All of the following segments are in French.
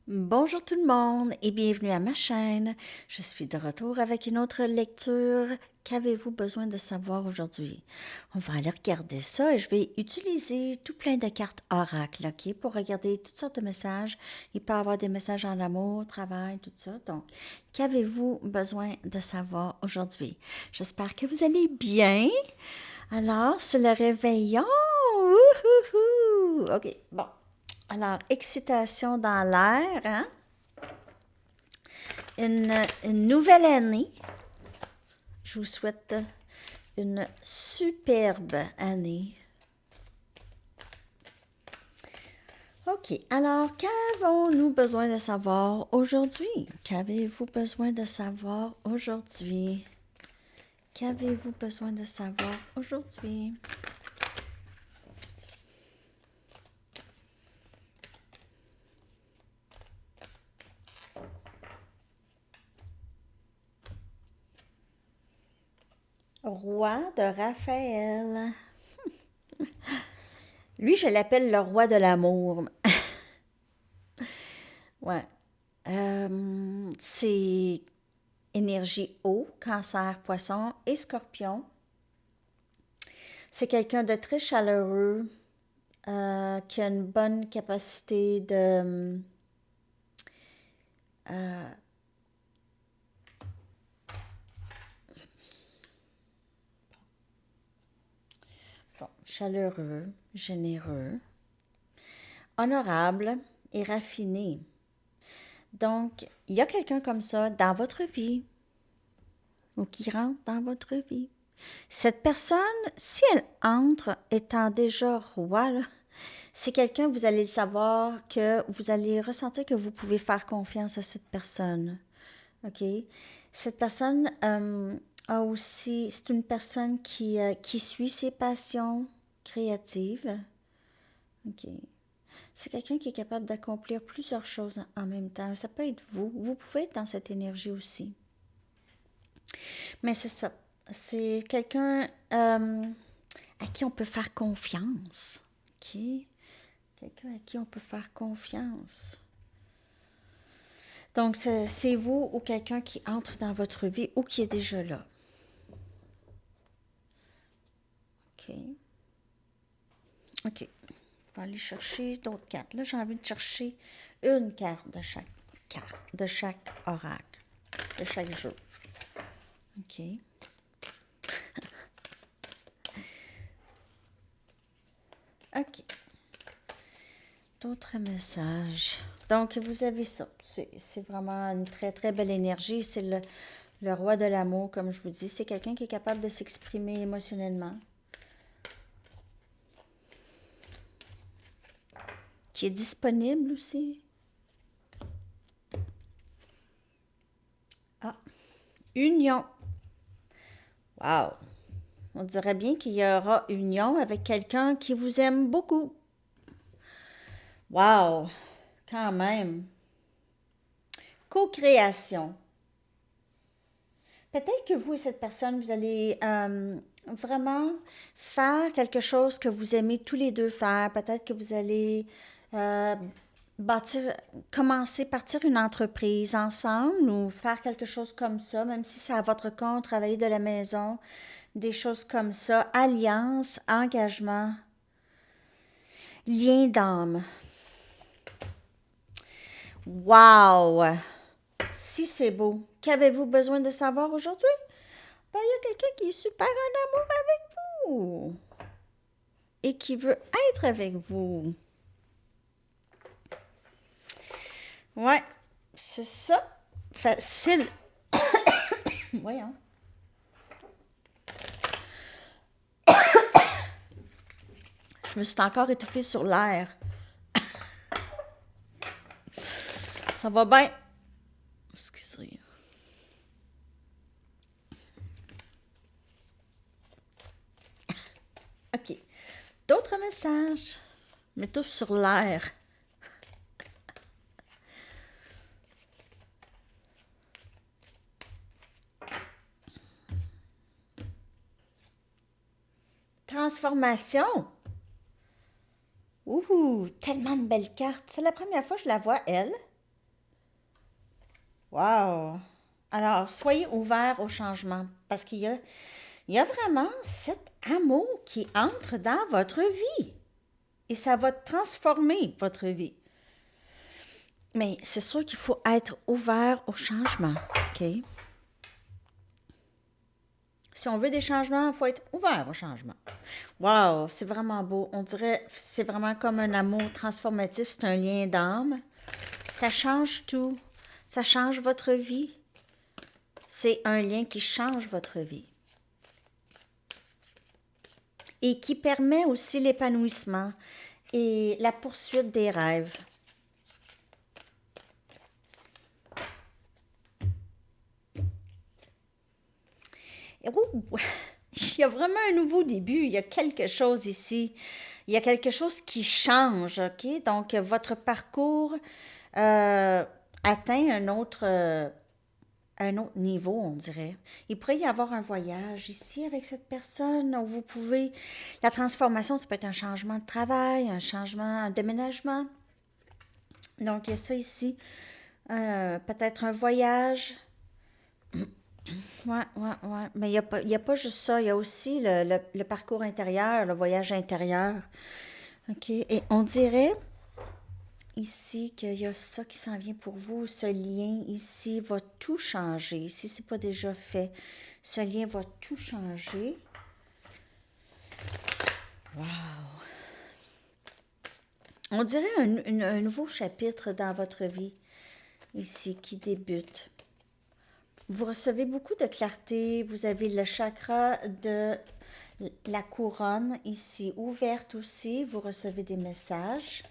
Bonjour tout le monde et bienvenue à ma chaîne. Je suis de retour avec une autre lecture. Qu'avez-vous besoin de savoir aujourd'hui? On va aller regarder ça et je vais utiliser tout plein de cartes oracles, OK, pour regarder toutes sortes de messages. Il peut y avoir des messages en amour, travail, tout ça. Donc, qu'avez-vous besoin de savoir aujourd'hui? J'espère que vous allez bien. Alors, c'est le réveillon. Wouhouhou! OK, bon. Alors, excitation dans l'air, hein? Une nouvelle année. Je vous souhaite une superbe année. OK, alors qu'avons-nous besoin de savoir aujourd'hui? Qu'avez-vous besoin de savoir aujourd'hui? Qu'avez-vous besoin de savoir aujourd'hui? Roi de Raphaël. Lui, je l'appelle le roi de l'amour. Ouais. C'est énergie eau, cancer, poisson et scorpion. C'est quelqu'un de très chaleureux, qui a une bonne capacité de bon, chaleureux, généreux, honorable et raffiné. Donc, il y a quelqu'un comme ça dans votre vie ou qui rentre dans votre vie. Cette personne, si elle entre étant déjà roi, là, c'est quelqu'un, vous allez le savoir, que vous allez ressentir que vous pouvez faire confiance à cette personne. OK? Cette personne a aussi, c'est une personne qui suit ses passions créatives. OK? C'est quelqu'un qui est capable d'accomplir plusieurs choses en même temps. Ça peut être vous. Vous pouvez être dans cette énergie aussi. Mais c'est ça. C'est quelqu'un à qui on peut faire confiance. OK? Quelqu'un à qui on peut faire confiance. Donc, c'est vous ou quelqu'un qui entre dans votre vie ou qui est déjà là. OK. OK. On va aller chercher d'autres cartes. Là, j'ai envie de chercher une carte, de chaque oracle, de chaque jeu. OK. OK. D'autres messages. Donc, vous avez ça. C'est vraiment une très, très belle énergie. C'est le roi de l'amour, comme je vous dis. C'est quelqu'un qui est capable de s'exprimer émotionnellement, qui est disponible aussi. Ah, union. Wow. On dirait bien qu'il y aura union avec quelqu'un qui vous aime beaucoup. Wow, quand même. Co-création. Peut-être que vous et cette personne, vous allez vraiment faire quelque chose que vous aimez tous les deux faire. Peut-être que vous allez euh, bâtir, commencer, partir une entreprise ensemble ou faire quelque chose comme ça, même si c'est à votre compte, travailler de la maison, des choses comme ça. Alliance, engagement, lien d'âme. Wow! Si c'est beau, qu'avez-vous besoin de savoir aujourd'hui? Ben, il y a quelqu'un qui est super en amour avec vous et qui veut être avec vous. Ouais, c'est ça. Facile. Voyons. Je me suis encore étouffée sur l'air. Ça va bien. Excusez. OK. D'autres messages. Je m'étouffe sur l'air. Transformation. Ouh, tellement de belles cartes. C'est la première fois que je la vois, elle. Wow! Alors, soyez ouverts au changement parce il y a vraiment cet amour qui entre dans votre vie et ça va transformer votre vie. Mais c'est sûr qu'il faut être ouvert au changement, OK? Si on veut des changements, il faut être ouvert au changement. Wow, c'est vraiment beau. On dirait, c'est vraiment comme un amour transformatif, c'est un lien d'âme. Ça change tout. Ça change votre vie. C'est un lien qui change votre vie. Et qui permet aussi l'épanouissement et la poursuite des rêves. Et il y a vraiment un nouveau début. Il y a quelque chose ici. Il y a quelque chose qui change, OK? Donc, votre parcours atteint un autre niveau, on dirait. Il pourrait y avoir un voyage ici avec cette personne où vous pouvez... La transformation, ça peut être un changement de travail, un changement, un déménagement. Donc, il y a ça ici. Peut-être un voyage. Ouais, ouais, ouais. Mais il y a pas juste ça. Il y a aussi le parcours intérieur, le voyage intérieur. OK? Et on dirait ici qu'il y a ça qui s'en vient pour vous. Ce lien ici va tout changer. Si ce n'est pas déjà fait, ce lien va tout changer. Wow! On dirait un nouveau chapitre dans votre vie ici qui débute. Vous recevez beaucoup de clarté. Vous avez le chakra de la couronne ici ouverte aussi. Vous recevez des messages.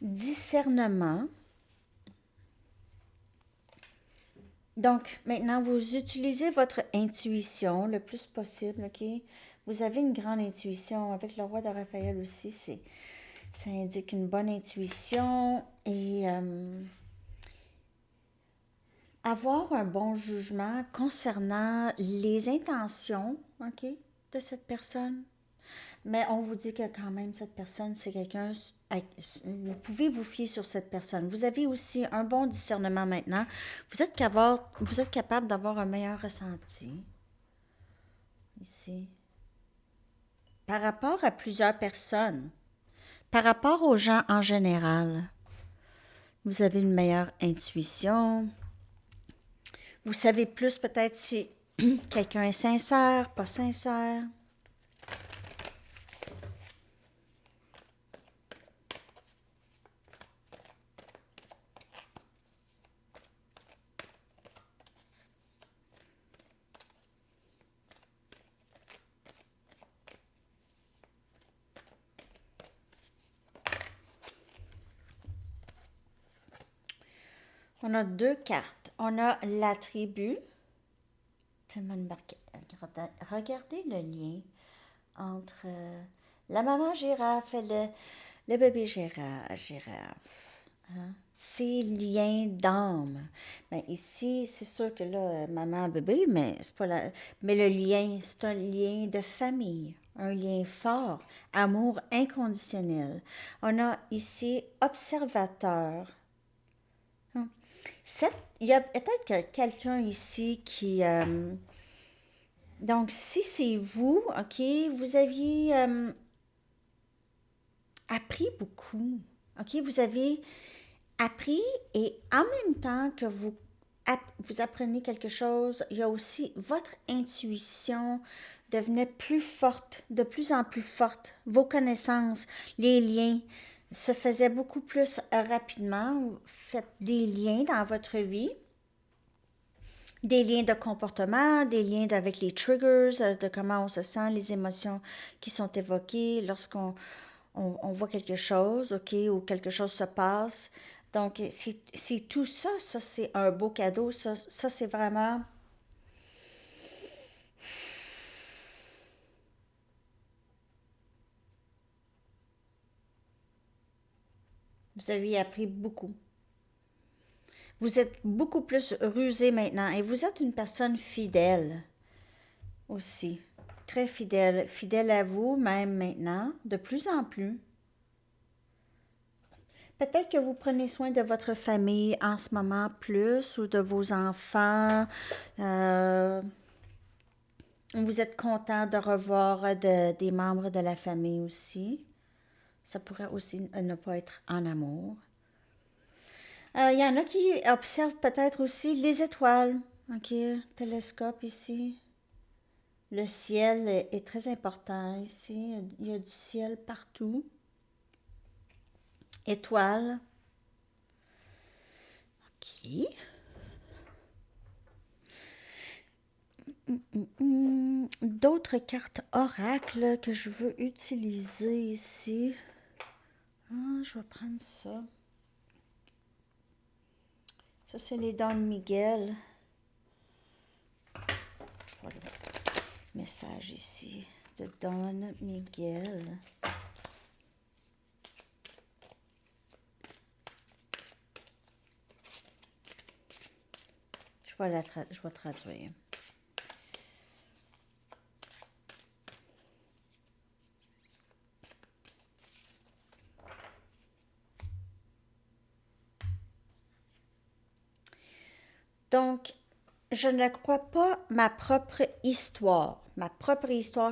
Discernement. Donc, maintenant, vous utilisez votre intuition le plus possible, OK? Vous avez une grande intuition. Avec le roi de Raphaël aussi, ça indique une bonne intuition et avoir un bon jugement concernant les intentions, OK, de cette personne. Mais on vous dit que quand même, cette personne, c'est quelqu'un, vous pouvez vous fier sur cette personne. Vous avez aussi un bon discernement maintenant. Vous êtes capable d'avoir un meilleur ressenti ici. Par rapport à plusieurs personnes, par rapport aux gens en général, vous avez une meilleure intuition. Vous savez plus peut-être si quelqu'un est sincère, pas sincère. On a deux cartes. On a la tribu. Tout le monde marque. Regardez le lien entre la maman girafe et le bébé girafe. Hein? C'est lien d'âme. Ben, ici, c'est sûr que là, maman, bébé, mais c'est pas mais le lien, c'est un lien de famille, un lien fort, amour inconditionnel. On a ici observateur. Hein? Il y a peut-être que quelqu'un ici qui... donc, si c'est vous, OK, vous aviez appris beaucoup. OK, vous avez appris et en même temps que vous apprenez quelque chose, il y a aussi votre intuition devenait plus forte, de plus en plus forte. Vos connaissances, les liens se faisaient beaucoup plus rapidement. Vous faites des liens dans votre vie. Des liens de comportement, des liens avec les triggers, de comment on se sent, les émotions qui sont évoquées lorsqu'on on voit quelque chose, OK, ou quelque chose se passe. Donc, c'est tout ça. Ça, c'est un beau cadeau. Ça c'est vraiment... Vous avez appris beaucoup. Vous êtes beaucoup plus rusé maintenant et vous êtes une personne fidèle aussi. très fidèle, fidèle à vous, même maintenant, de plus en plus. Peut-être que vous prenez soin de votre famille en ce moment plus ou de vos enfants. Euh, vous êtes content de revoir des membres de la famille aussi. Ça pourrait aussi ne pas être en amour. Il y en a qui observent peut-être aussi les étoiles. OK, télescope ici. Le ciel est très important ici. Il y a du ciel partout. Étoiles. OK. D'autres cartes oracles que je veux utiliser ici. Ah, je vais prendre ça. Ça, c'est les Don Miguel. Je vois le message ici de Don Miguel. Je vais traduire. Donc, je ne crois pas ma propre histoire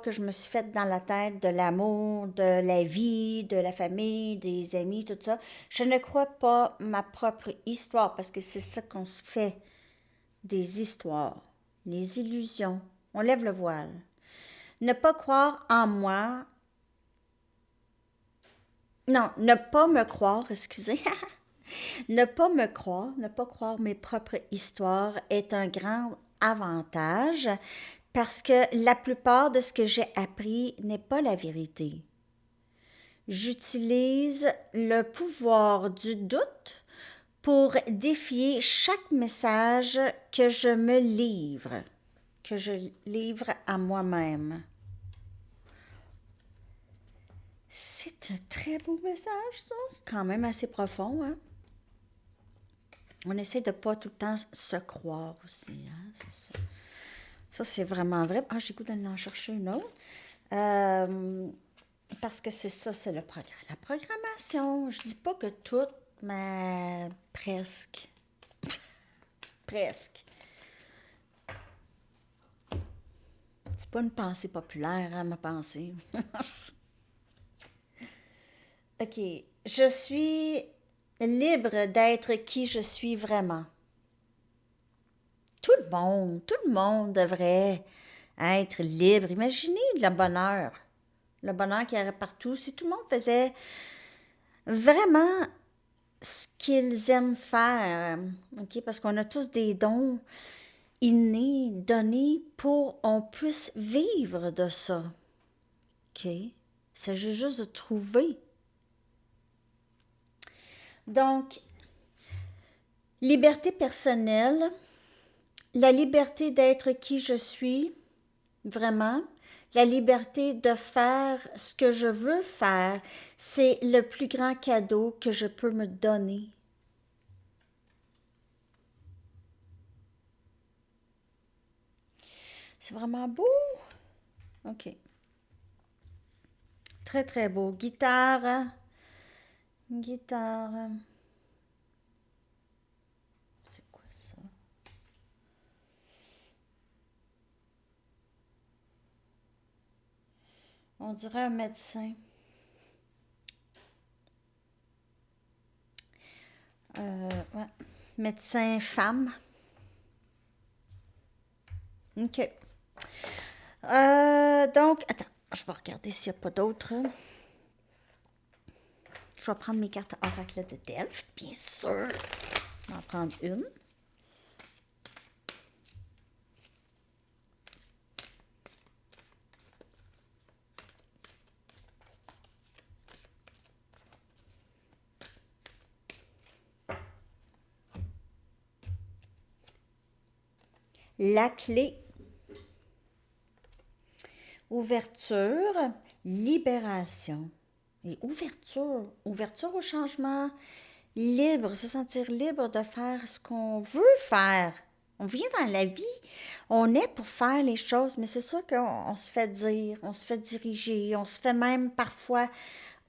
que je me suis faite dans la tête de l'amour, de la vie, de la famille, des amis, tout ça. Je ne crois pas ma propre histoire parce que c'est ça qu'on se fait, des histoires, les illusions. On lève le voile. Ne pas croire en moi. Non, ne pas me croire, excusez. Ne pas croire mes propres histoires est un grand avantage parce que la plupart de ce que j'ai appris n'est pas la vérité. J'utilise le pouvoir du doute pour défier chaque message que je livre à moi-même. C'est un très beau message, ça. C'est quand même assez profond, hein? On essaie de ne pas tout le temps se croire aussi, hein? C'est ça. Ça, c'est vraiment vrai. Ah, j'ai goût d'aller en chercher une autre. Parce que c'est ça, c'est le programme. La programmation, je dis pas que tout, mais presque. Presque. C'est pas une pensée populaire, hein, ma pensée. OK. Je suis libre d'être qui je suis vraiment. Tout le monde devrait être libre. Imaginez le bonheur qu'il y aurait partout. Si tout le monde faisait vraiment ce qu'ils aiment faire, OK? Parce qu'on a tous des dons innés, donnés pour qu'on puisse vivre de ça, OK? Il s'agit juste de trouver. Donc, liberté personnelle, la liberté d'être qui je suis, vraiment, la liberté de faire ce que je veux faire, c'est le plus grand cadeau que je peux me donner. C'est vraiment beau. OK. Très, très beau. Guitare. Guitare. C'est quoi ça? On dirait un médecin. Ouais. Médecin femme. OK. Donc, attends, je vais regarder s'il n'y a pas d'autres. Je vais prendre mes cartes oracle de Delphes, bien sûr. Je vais en prendre une. La clé. Ouverture, libération. Et ouverture, ouverture au changement, libre, se sentir libre de faire ce qu'on veut faire. On vient dans la vie, on est pour faire les choses, mais c'est sûr qu'on se fait dire, on se fait diriger, on se fait même parfois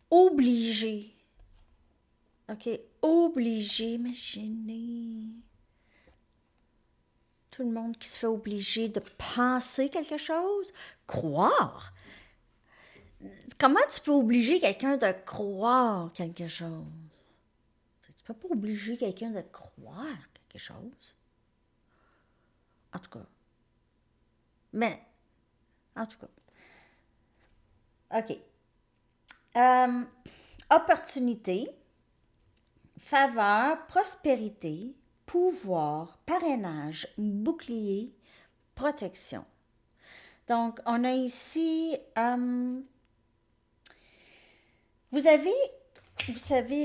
obliger. OK? Obliger, imaginez. Tout le monde qui se fait obliger de penser quelque chose, croire. Comment tu peux obliger quelqu'un de croire quelque chose? Tu peux pas obliger quelqu'un de croire quelque chose. En tout cas. Mais, en tout cas. OK. Opportunité, faveur, prospérité, pouvoir, parrainage, bouclier, protection. Donc, on a ici, vous savez,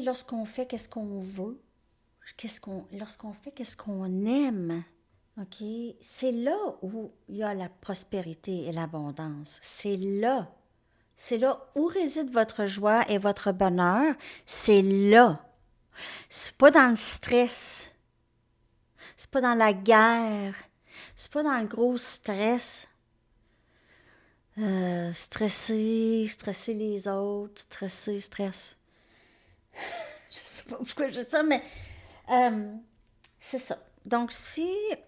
lorsqu'on fait qu'est-ce qu'on veut, lorsqu'on fait qu'est-ce qu'on aime, OK, c'est là où il y a la prospérité et l'abondance. C'est là. C'est là où réside votre joie et votre bonheur. C'est là. C'est pas dans le stress. C'est pas dans la guerre. C'est pas dans le gros stress. Stresser les autres, stress. Je sais pas pourquoi je dis ça, mais c'est ça. Donc, c'est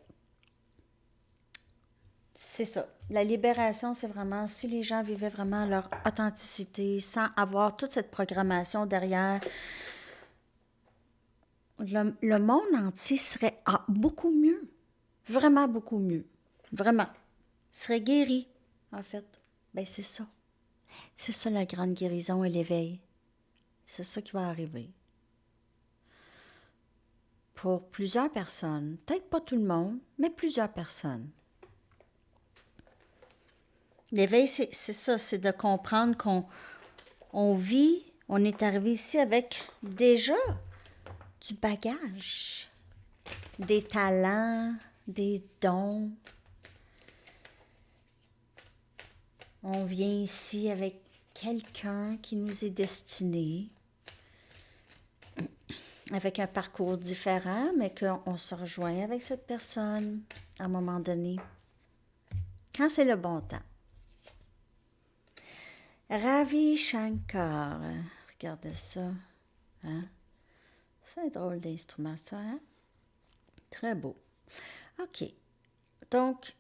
ça. La libération, c'est vraiment si les gens vivaient vraiment leur authenticité sans avoir toute cette programmation derrière, le monde entier serait beaucoup mieux. Vraiment beaucoup mieux. Vraiment. Serait guéri, en fait. Ben, c'est ça. C'est ça la grande guérison et l'éveil. C'est ça qui va arriver. Pour plusieurs personnes. Peut-être pas tout le monde, mais plusieurs personnes. L'éveil, c'est ça, c'est de comprendre qu'on vit, on est arrivé ici avec déjà du bagage, des talents, des dons. On vient ici avec quelqu'un qui nous est destiné, avec un parcours différent, mais qu'on se rejoint avec cette personne à un moment donné, quand c'est le bon temps. Ravi Shankar, regardez ça, hein? C'est un drôle d'instrument, ça, hein? Très beau. OK. Donc,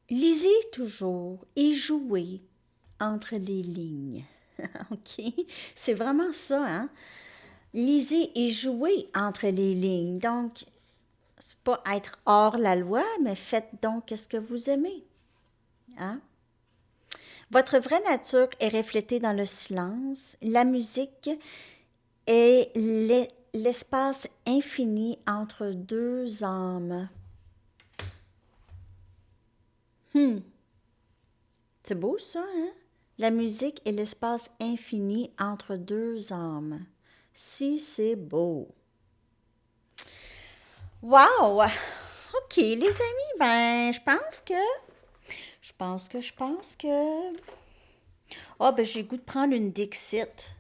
lisez toujours et jouez entre les lignes. OK? C'est vraiment ça, hein? Lisez et jouez entre les lignes. Donc, c'est pas être hors la loi, mais faites donc ce que vous aimez. Hein? Votre vraie nature est reflétée dans le silence. La musique est l'espace infini entre deux âmes. C'est beau ça, hein? La musique est l'espace infini entre deux âmes. Si c'est beau. Wow! OK, les amis, ben, je pense que... Ah, ben, j'ai le goût de prendre une Dixit.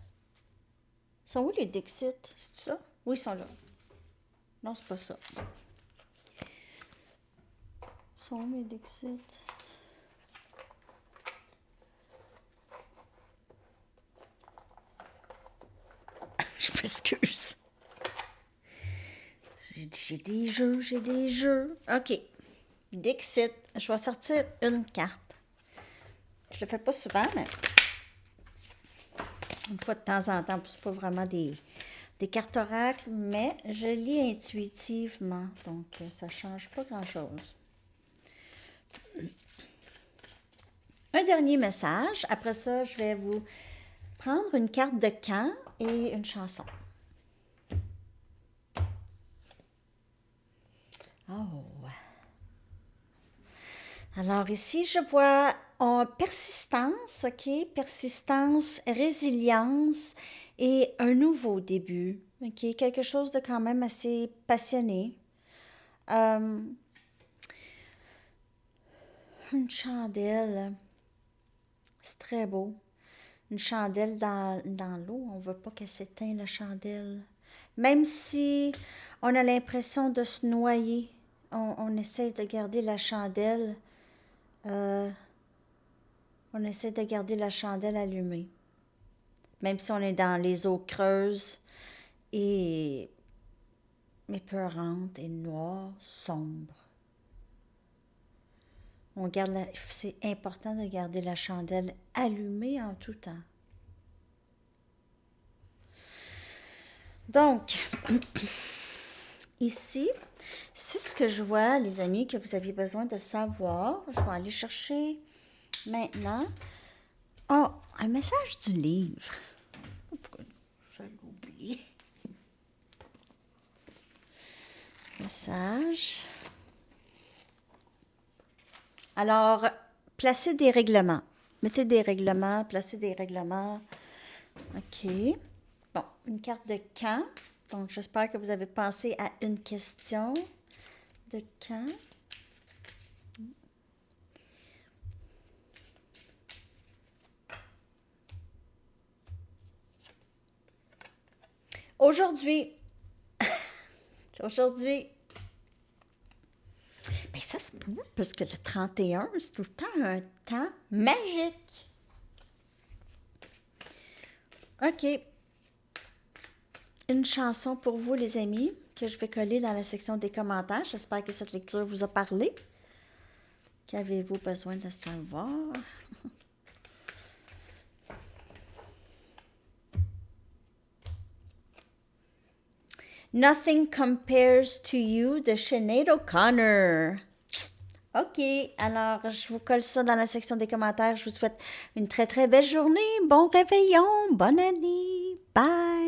Ils sont où les Dixit? C'est ça? Oui, ils sont là. Non, c'est pas ça. Ils sont où mes Dixit? Je m'excuse. J'ai des jeux. OK. Dixit. Je vais sortir une carte. Je le fais pas souvent, mais une fois de temps en temps. C'est pas vraiment des cartes oracles, mais je lis intuitivement. Donc, ça change pas grand-chose. Un dernier message. Après ça, je vais vous prendre une carte de camp et une chanson. Oh. Alors ici, je vois persistance, OK? Persistance, résilience et un nouveau début, OK? Quelque chose de quand même assez passionné. Une chandelle, c'est très beau. Une chandelle dans l'eau, on ne veut pas qu'elle s'éteigne, la chandelle. Même si on a l'impression de se noyer on essaie de garder la chandelle. On essaie de garder la chandelle allumée. Même si on est dans les eaux creuses et épeurantes et noires, sombres. C'est important de garder la chandelle allumée en tout temps. Donc, ici, c'est ce que je vois, les amis, que vous aviez besoin de savoir. Je vais aller chercher maintenant. Oh, un message du livre. Pourquoi je l'oublie? Message. Alors, placez des règlements. Mettez des règlements, placez des règlements. OK. Bon, une carte de quand. Donc, j'espère que vous avez pensé à une question de quand. Aujourd'hui. Aujourd'hui. Mais ça se peut, parce que le 31, c'est tout le temps un temps magique. OK. Une chanson pour vous, les amis, que je vais coller dans la section des commentaires. J'espère que cette lecture vous a parlé. Qu'avez-vous besoin de savoir? Nothing Compares to You de Sinead O'Connor. OK, alors je vous colle ça dans la section des commentaires. Je vous souhaite une très très belle journée, bon réveillon, bonne année, bye!